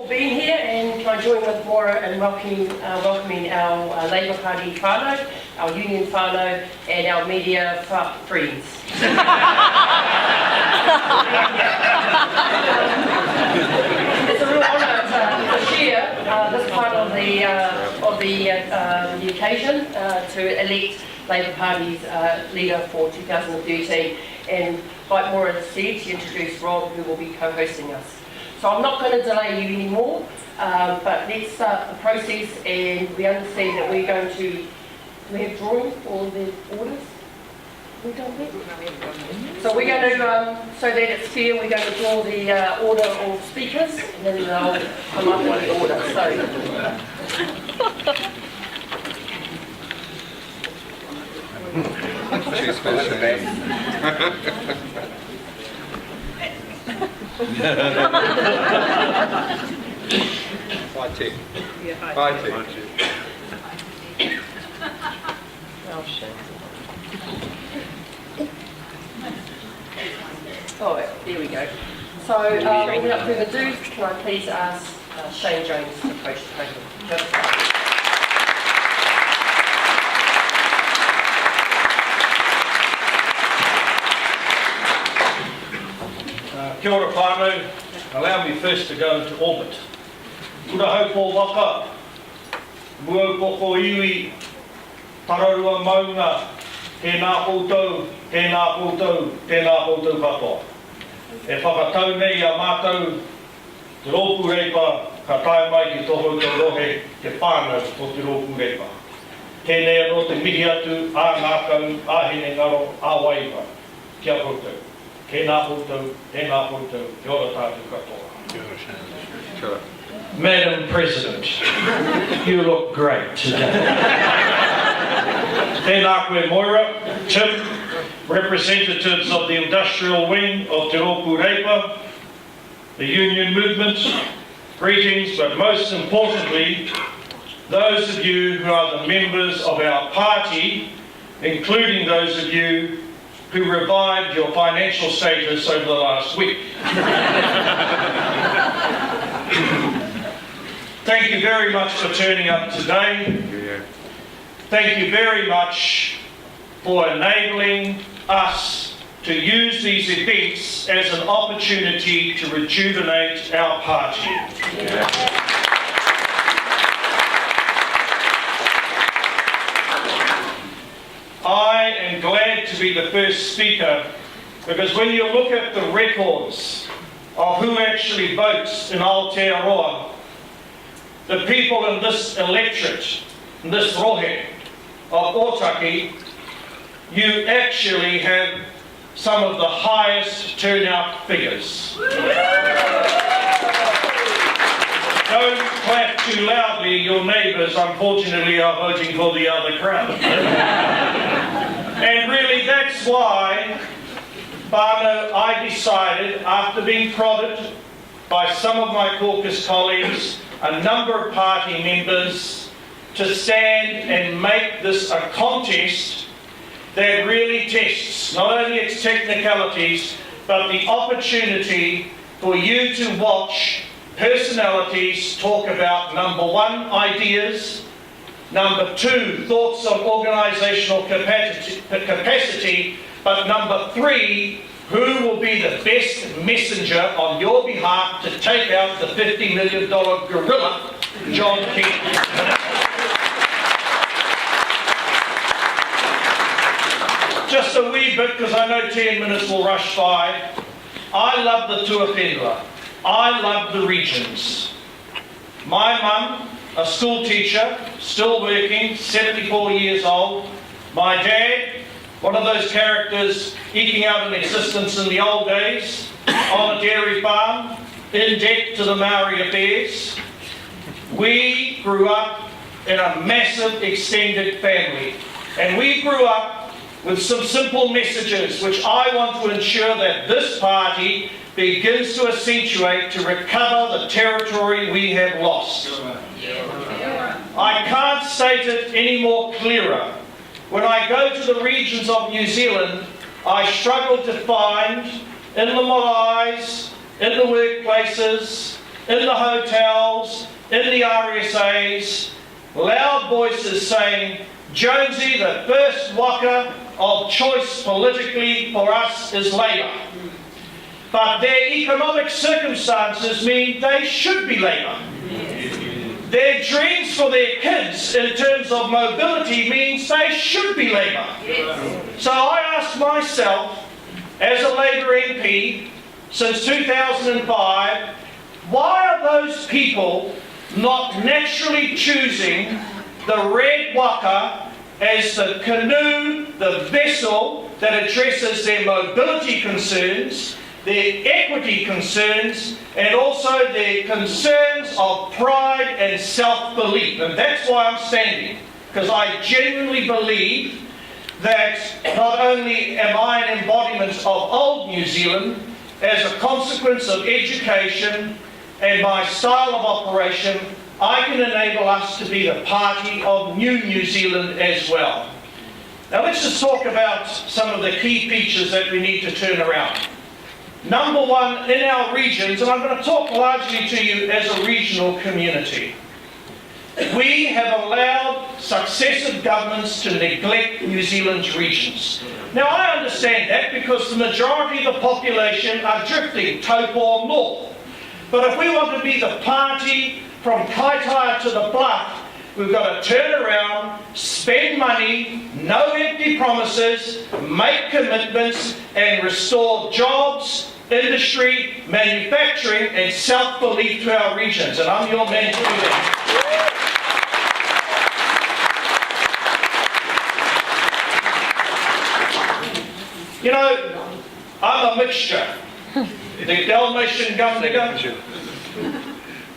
For being here, and can I join with Maura in welcoming our Labour Party whānau, our union whānau, and our media friends. It's a real honour to share this part of the occasion to elect Labour Party's leader for 2013, and like Maura said, to introduce Rob, who will be co-hosting us. So I'm not going to delay you anymore, but let's start the process, and we understand that we're going to, do we have drawing for the orders? Have we done that? So we're going to, so that it's fair, we're going to draw the order of speakers, and then they'll come up with the order. Fighting. Yeah, Fighting. Oh, shit. Oh, there we go. So, without further ado, can I please ask Shane Jones to approach the podium? Kia ora whānau, allow me first to go into orbit. Kura haupō waka, mua koko iwi, tararua maunga, tēnā koutou, tēnā koutou, tēnā koutou katoa. E whakatau nei a mātou, te rōpū reipa, ka tae mai ki toho te rohe, te whānau o te rōpū reipa. Tēnei anō te mihi atu, ā ngākau, āhene ngaro, ā waiwa, kia koutou. Tēnā koutou, tēnā koutou, kia ora tātou katoa. Madam President, you look great today. Tēnā koe Moira, Tim, representatives of the industrial wing of Te Rōpū Reipa, the union movement, greetings, but most importantly, those of you who are the members of our party, including those of you who revived your financial status over the last week. Thank you very much for turning up today. Thank you very much for enabling us to use these events as an opportunity to rejuvenate our party. I am glad to be the first speaker, because when you look at the records of who actually votes in Aotearoa, the people in this electorate, in this rohe of Otaki, you actually have some of the highest turnout figures. Don't clap too loudly, your neighbours unfortunately are voting for the other crowd. And really that's why, whānau, I decided, after being prodded by some of my caucus colleagues, a number of party members, to stand and make this a contest that really tests not only its technicalities, but the opportunity for you to watch personalities talk about, number one, ideas, number two, thoughts on organisational capacity, but number three, who will be the best messenger on your behalf to take out the $50 million gorilla, John King. Just a wee bit, because I know 10 minutes will rush by. I love the Tuapendua. I love the regions. My mum, a school teacher, still working, 74 years old. My dad, one of those characters eking out an existence in the old days, on a dairy farm, in debt to the Maori affairs. We grew up in a massive extended family, and we grew up with some simple messages which I want to ensure that this party begins to accentuate to recover the territory we have lost. I can't state it any more clearer. When I go to the regions of New Zealand, I struggle to find in the maraes, in the workplaces, in the hotels, in the RSAs, loud voices saying, Jonesy, the first waka of choice politically for us is Labour. But their economic circumstances mean they should be Labour. Their dreams for their kids in terms of mobility means they should be Labour. So I ask myself, as a Labour MP since 2005, why are those people not naturally choosing the red waka as the canoe, the vessel that addresses their mobility concerns, their equity concerns, and also their concerns of pride and self-belief? And that's why I'm standing, because I genuinely believe that not only am I an embodiment of old New Zealand, as a consequence of education and my style of operation, I can enable us to be the party of new New Zealand as well. Now let's just talk about some of the key features that we need to turn around. Number one, in our regions, and I'm going to talk largely to you as a regional community, we have allowed successive governments to neglect New Zealand's regions. Now I understand that because the majority of the population are drifting Taupō north. But if we want to be the party from Kaitaia to the Bluff, we've got to turn around, spend money, no empty promises, make commitments, and restore jobs, industry, manufacturing, and self-belief to our regions. And I'm your man to do that. You know, I'm a mixture. The Dalmatian Gundiga,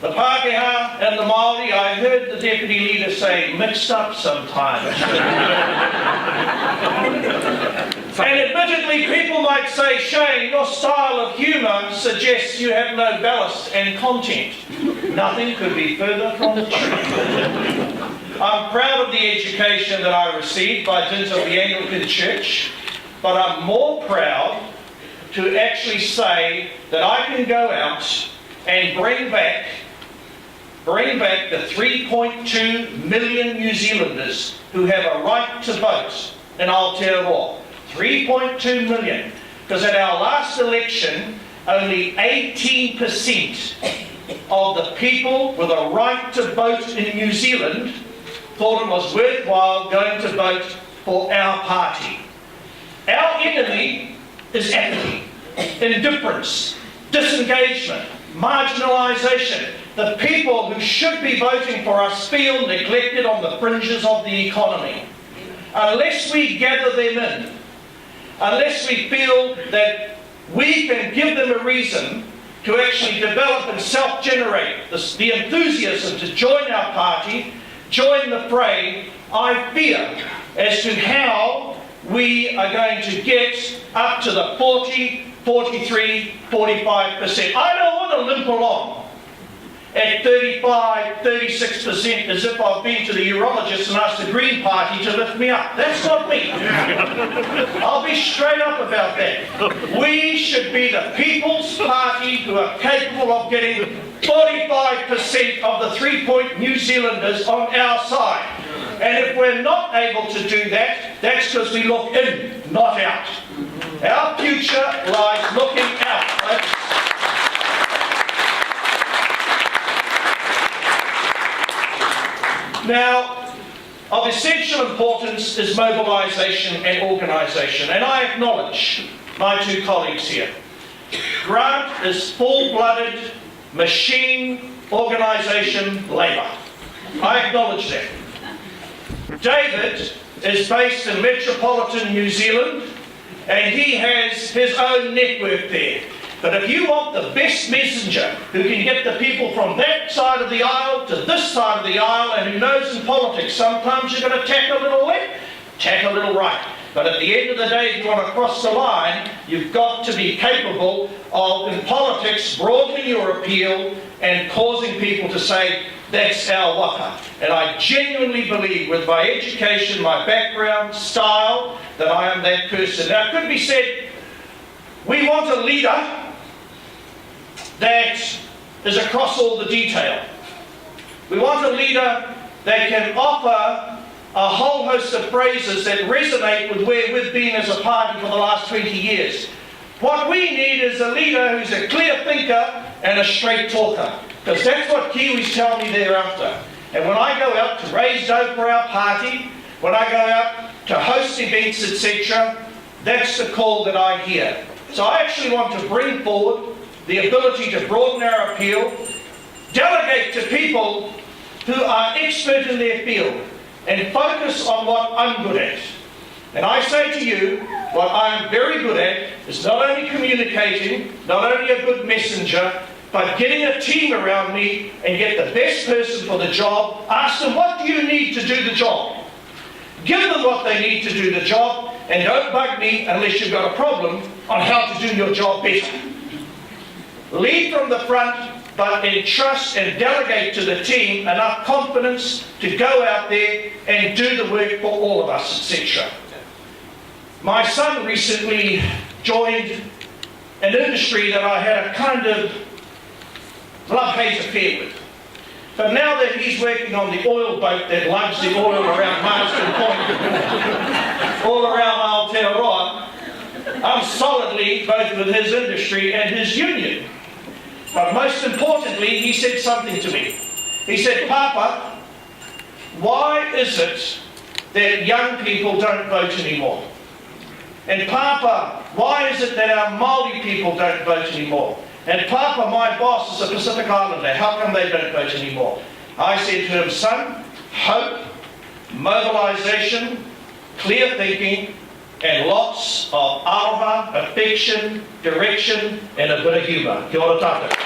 the Pākehā and the Māori, I heard the Deputy Leader say, mixed up sometimes. And admittedly, people might say, Shane, your style of humour suggests you have no ballast and content. Nothing could be further from the truth. I'm proud of the education that I received by dint of the Anglican Church, but I'm more proud to actually say that I can go out and bring back the 3.2 million New Zealanders who have a right to vote in Aotearoa. 3.2 million. Because at our last election, only 18% of the people with a right to vote in New Zealand thought it was worthwhile going to vote for our party. Our enemy is apathy, indifference, disengagement, marginalisation. The people who should be voting for us feel neglected on the fringes of the economy. Unless we gather them in, unless we feel that we can give them a reason to actually develop and self-generate the enthusiasm to join our party, join the fray, I fear as to how we are going to get up to the 40, 43, 45%. I don't want to limp along at 35, 36% as if I've been to the urologist and asked the Green Party to lift me up. That's not me. I'll be straight up about that. We should be the People's Party who are capable of getting 45% of the 3 New Zealanders on our side. And if we're not able to do that, that's because we look in, not out. Our future lies looking out, folks. Now, of essential importance is mobilisation and organisation, and I acknowledge my two colleagues here. Grant is full-blooded machine organisation labour. I acknowledge that. David is based in metropolitan New Zealand, and he has his own network there. But if you want the best messenger who can get the people from that side of the aisle to this side of the aisle and who knows in politics, sometimes you're going to tack a little left, tack a little right. But at the end of the day, if you want to cross the line, you've got to be capable of, in politics, broadening your appeal and causing people to say, that's our waka. And I genuinely believe, with my education, my background, style, that I am that person. Now, it could be said, we want a leader that is across all the detail. We want a leader that can offer a whole host of phrases that resonate with where we've been as a party for the last 20 years. What we need is a leader who's a clear thinker and a straight talker, because that's what Kiwis tell me they're after. And when I go out to raise dough for our party, when I go out to host events, etc., that's the call that I hear. So I actually want to bring forward the ability to broaden our appeal, delegate to people who are expert in their field, and focus on what I'm good at. And I say to you, what I am very good at is not only communicating, not only a good messenger, but getting a team around me and get the best person for the job. Ask them, what do you need to do the job? Give them what they need to do the job, and don't bug me unless you've got a problem on how to do your job better. Lead from the front, but entrust and delegate to the team enough confidence to go out there and do the work for all of us, etc. My son recently joined an industry that I had a kind of love-hate affair with. But now that he's working on the oil boat that lugs the oil around Marsden Point, all around Aotearoa, I'm solidly both with his industry and his union. But most importantly, he said something to me. He said, Papa, why is it that young people don't vote anymore? And Papa, why is it that our Māori people don't vote anymore? And Papa, my boss, is a Pacific Islander. How come they don't vote anymore? I said to him, son, hope, mobilisation, clear thinking, and lots of aroha, affection, direction, and a bit of humour. Kia ora tātou.